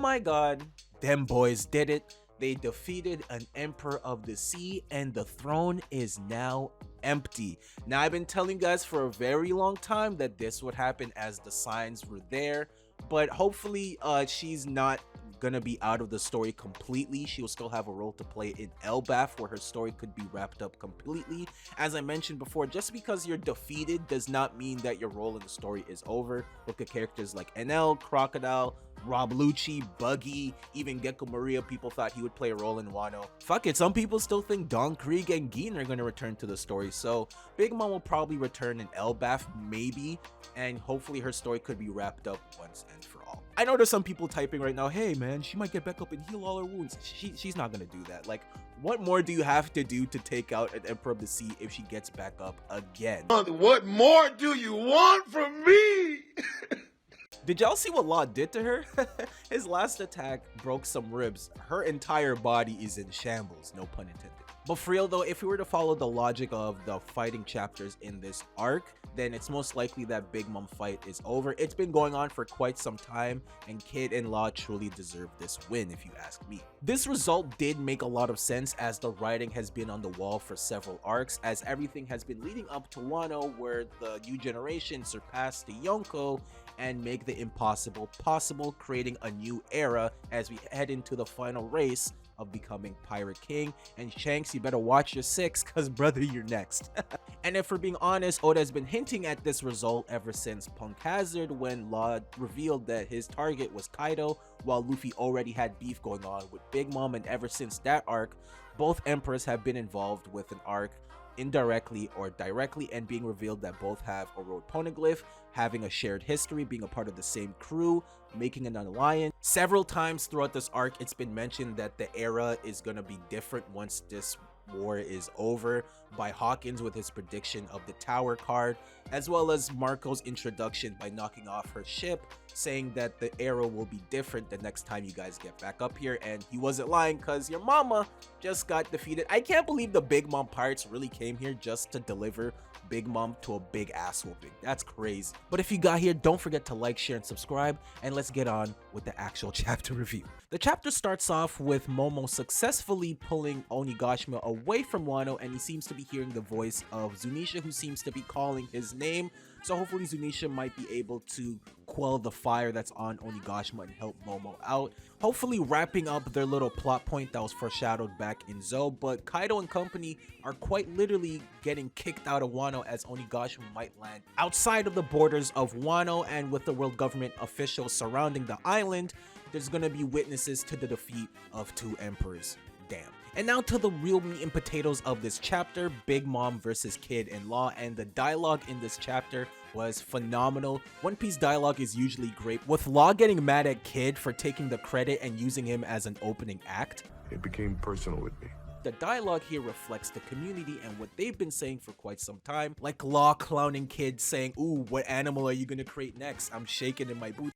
my god, them boys did it. They defeated an Emperor of the Sea and the throne is now empty. Now, I've been telling you guys for a very long time that this would happen as the signs were there, but hopefully she's not gonna be out of the story completely. She will still have a role to play in Elbaf, where her story could be wrapped up completely. As I mentioned before, just because you're defeated does not mean that your role in the story is over. Look at characters like NL, Crocodile, Rob Lucci, Buggy, even Gecko Maria. People thought he would play a role in Wano. Fuck it, some people still think Don Krieg and Geen are gonna return to the story, so Big Mom will probably return in Elbaf, maybe, and hopefully her story could be wrapped up once and for all. I know there's some people typing right now, hey man, she might get back up and heal all her wounds. She's not gonna do that. Like, what more do you have to do to take out an Emperor of the Sea if she gets back up again? What more do you want from me? Did y'all see what Law did to her? His last attack broke some ribs. Her entire body is in shambles, no pun intended. But for real though, if we were to follow the logic of the fighting chapters in this arc, then it's most likely that Big Mom fight is over. It's been going on for quite some time, and Kid and Law truly deserve this win if you ask me. This result did make a lot of sense, as the writing has been on the wall for several arcs, as everything has been leading up to Wano, where the new generation surpassed the Yonko and make the impossible possible, creating a new era as we head into the final race of becoming Pirate King. And Shanks, you better watch your six, cause brother, you're next. And if we're being honest, Oda has been hinting at this result ever since Punk Hazard, when Law revealed that his target was Kaido, while Luffy already had beef going on with Big Mom. And ever since that arc, both emperors have been involved with an arc, indirectly or directly, and being revealed that both have a road poneglyph, having a shared history, being a part of the same crew, making an alliance. Several times throughout this arc, it's been mentioned that the era is going to be different once this war is over, by Hawkins with his prediction of the Tower card, as well as Marco's introduction by knocking off her ship, saying that the era will be different the next time you guys get back up here. And he wasn't lying, because your mama just got defeated. I can't believe the Big Mom pirates really came here just to deliver Big Mom to a big ass whooping. That's crazy. But if you got here, don't forget to like, share, and subscribe, and let's get on with the actual chapter review. The chapter starts off with Momo successfully pulling Onigashima away from Wano, and he seems to be hearing the voice of Zunisha, who seems to be calling his name. So hopefully Zunisha might be able to quell the fire that's on Onigashima and help Momo out, hopefully wrapping up their little plot point that was foreshadowed back in Zou. But Kaido and company are quite literally getting kicked out of Wano, as Onigashima might land outside of the borders of Wano, and with the world government officials surrounding the island, there's gonna be witnesses to the defeat of two emperors. Damn. And now to the real meat and potatoes of this chapter, Big Mom versus Kid and Law. And the dialogue in this chapter was phenomenal. One Piece dialogue is usually great, with Law getting mad at Kid for taking the credit and using him as an opening act. It became personal with me. The dialogue here reflects the community and what they've been saying for quite some time, like Law clowning Kid, saying, "Ooh, what animal are you gonna create next? I'm shaking in my boots."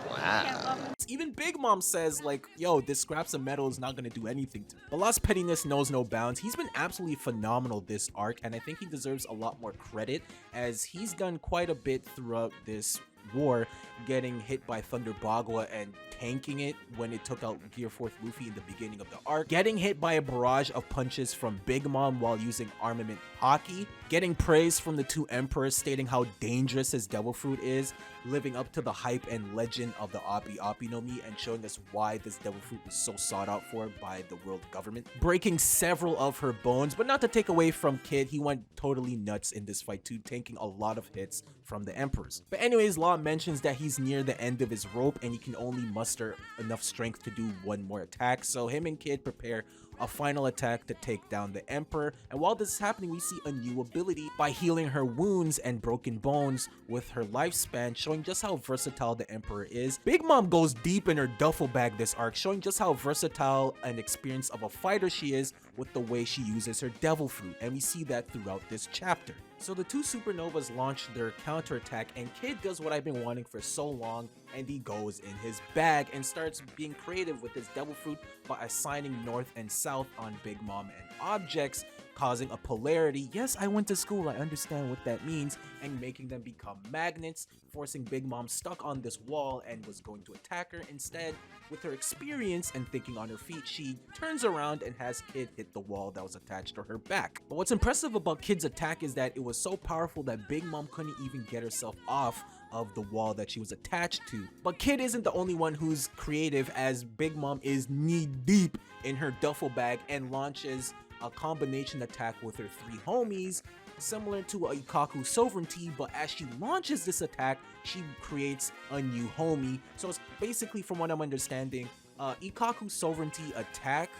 Wow. Even Big Mom says, like, yo, this scraps of metal is not gonna do anything to me. But Law's pettiness knows no bounds. He's been absolutely phenomenal this arc, and I think he deserves a lot more credit, as he's done quite a bit throughout this war, getting hit by Thunder Bagua and tanking it when it took out Gear 4th Luffy in the beginning of the arc, getting hit by a barrage of punches from Big Mom while using armament Haki, getting praise from the two emperors stating how dangerous his devil fruit is, living up to the hype and legend of the Appi no Mi, and showing us why this devil fruit is so sought out for by the world government, breaking several of her bones. But not to take away from Kid, he went totally nuts in this fight too, tanking a lot of hits from the emperors. But anyways, Law mentions that he's near the end of his rope and he can only muster enough strength to do one more attack, so him and Kid prepare a final attack to take down the Emperor. And while this is happening, we see a new ability by healing her wounds and broken bones with her lifespan, showing just how versatile the Emperor is. Big Mom goes deep in her duffel bag this arc, showing just how versatile and experienced of a fighter she is with the way she uses her devil fruit, and we see that throughout this chapter. So the two supernovas launch their counterattack, and Kid does what I've been wanting for so long, and he goes in his bag and starts being creative with his devil fruit by assigning north and south on Big Mom and objects, causing a polarity. Yes, I went to school, I understand what that means, and making them become magnets, forcing Big Mom stuck on this wall and was going to attack her. Instead, with her experience and thinking on her feet, she turns around and has Kid hit the wall that was attached to her back. But what's impressive about Kid's attack is that it was so powerful that Big Mom couldn't even get herself off of the wall that she was attached to. But Kid isn't the only one who's creative, as Big Mom is knee deep in her duffel bag and launches a combination attack with her 3 homies, similar to a Ikaku Sovereignty, but as she launches this attack, she creates a new homie. So it's basically, from what I'm understanding, Ikaku Sovereignty attack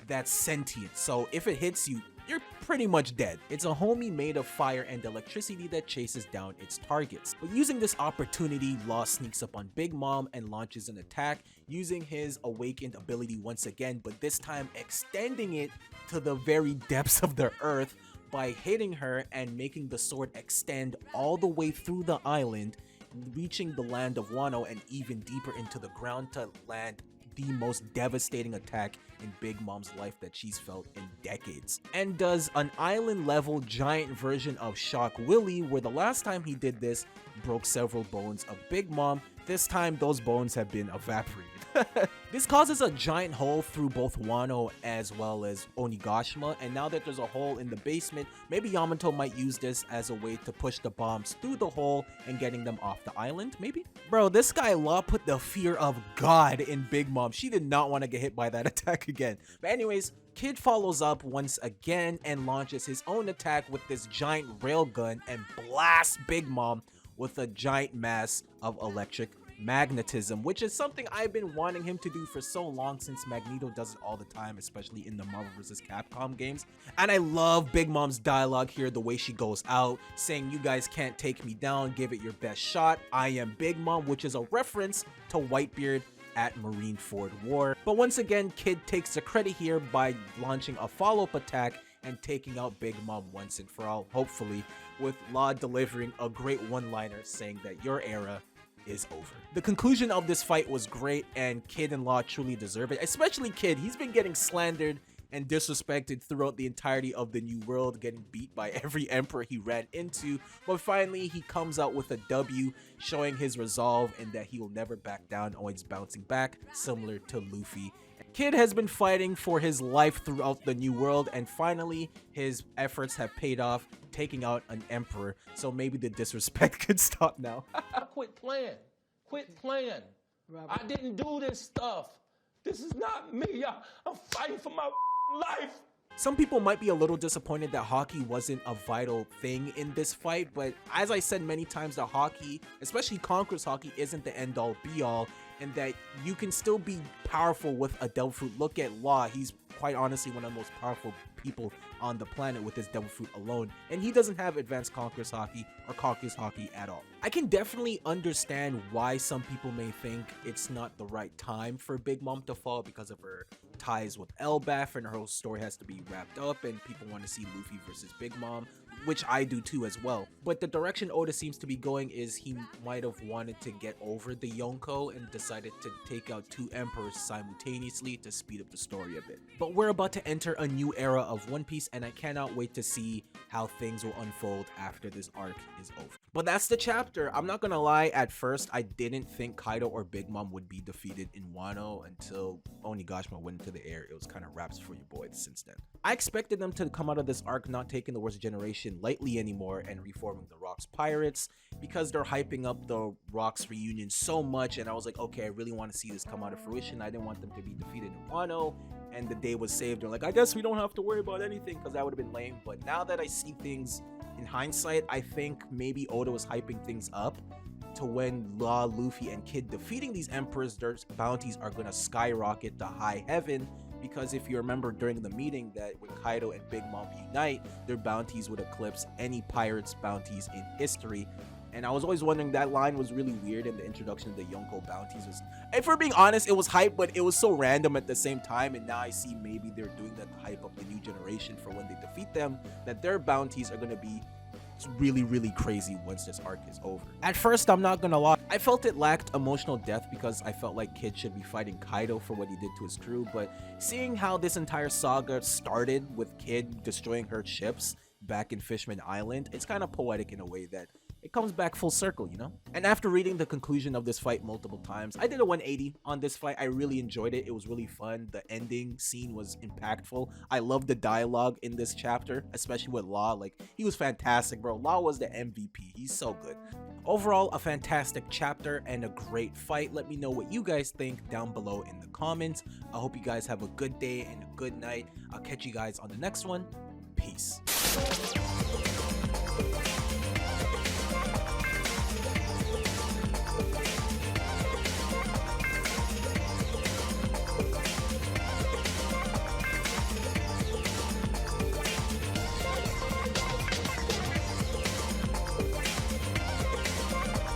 that's sentient. So if it hits you, you're pretty much dead. It's a homie made of fire and electricity that chases down its targets. But using this opportunity, Law sneaks up on Big Mom and launches an attack using his awakened ability once again, but this time extending it to the very depths of the earth by hitting her and making the sword extend all the way through the island, reaching the land of Wano and even deeper into the ground to land the most devastating attack in Big Mom's life that she's felt in decades. And does an island level giant version of Shock Willie, where the last time he did this broke several bones of Big Mom. This time those bones have been evaporated. This causes a giant hole through both Wano as well as Onigashima, and now that there's a hole in the basement, maybe Yamato might use this as a way to push the bombs through the hole and getting them off the island, maybe? Bro, this guy Law put the fear of God in Big Mom. She did not want to get hit by that attack again. But anyways, Kid follows up once again and launches his own attack with this giant railgun and blasts Big Mom with a giant mass of electric magnetism, which is something I've been wanting him to do for so long, since Magneto does it all the time, especially in the Marvel vs. Capcom games. And I love Big Mom's dialogue here, the way she goes out saying, "You guys can't take me down, give it your best shot, I am Big Mom," which is a reference to Whitebeard at Marineford War. But once again, Kid takes the credit here by launching a follow-up attack and taking out Big Mom once and for all, hopefully, with Law delivering a great one-liner saying that your era is over. The conclusion of this fight was great, and Kid and Law truly deserve it, especially Kid. He's been getting slandered and disrespected throughout the entirety of the New World, getting beat by every emperor he ran into, but finally he comes out with a W, showing his resolve and that he will never back down, always bouncing back, similar to Luffy. Kid has been fighting for his life throughout the New World, and finally his efforts have paid off, taking out an emperor, so maybe the disrespect could stop now. Quit playing. Quit playing. Robert. I didn't do this stuff. This is not me. I'm fighting for my life. Some people might be a little disappointed that hockey wasn't a vital thing in this fight, but as I said many times, that hockey, especially Conqueror's hockey, isn't the end-all be-all, and that you can still be powerful with a Devil Fruit. Look at Law. He's quite honestly one of the most powerful people on the planet with his Devil Fruit alone, and he doesn't have advanced Conqueror's hockey or Conqueror's hockey at all. I can definitely understand why some people may think it's not the right time for Big Mom to fall because of her ties with Elbaf, and her whole story has to be wrapped up, and people want to see Luffy versus Big Mom, which I do too as well. But the direction Oda seems to be going is he might have wanted to get over the Yonko and decided to take out 2 emperors simultaneously to speed up the story a bit. But we're about to enter a new era of One Piece, and I cannot wait to see how things will unfold after this arc is over. But that's the chapter. I'm not gonna lie, at first I didn't think Kaido or Big Mom would be defeated in Wano until Onigashima went into the air. It was kind of raps for your boy since then. I expected them to come out of this arc not taking the worst generation lightly anymore and reforming the Rocks Pirates, because they're hyping up the Rocks reunion so much, and I was like, okay, I really want to see this come out of fruition. I didn't want them to be defeated in Wano and the day was saved. They're like, I guess we don't have to worry about anything, because that would have been lame. But now that I see things in hindsight, I think maybe Oda was hyping things up to when Law, Luffy, and Kid defeating these emperors, their bounties are going to skyrocket to high heaven. Because if you remember during the meeting that when Kaido and Big Mom unite, their bounties would eclipse any pirate's bounties in history. And I was always wondering, that line was really weird in the introduction of the Yonko bounties. And for being honest, it was hype, but it was so random at the same time. And now I see maybe they're doing that to hype up the new generation for when they defeat them, that their bounties are going to be really, really crazy once this arc is over. At first, I'm not gonna lie, I felt it lacked emotional depth because I felt like Kid should be fighting Kaido for what he did to his crew, but seeing how this entire saga started with Kid destroying her ships back in Fishman Island, it's kind of poetic in a way that it comes back full circle, you know? And after reading the conclusion of this fight multiple times, I did a 180 on this fight. I really enjoyed it. It was really fun. The ending scene was impactful. I love the dialogue in this chapter, especially with Law. Like, he was fantastic, bro. Law was the MVP. He's so good. Overall, a fantastic chapter and a great fight. Let me know what you guys think down below in the comments. I hope you guys have a good day and a good night. I'll catch you guys on the next one. Peace.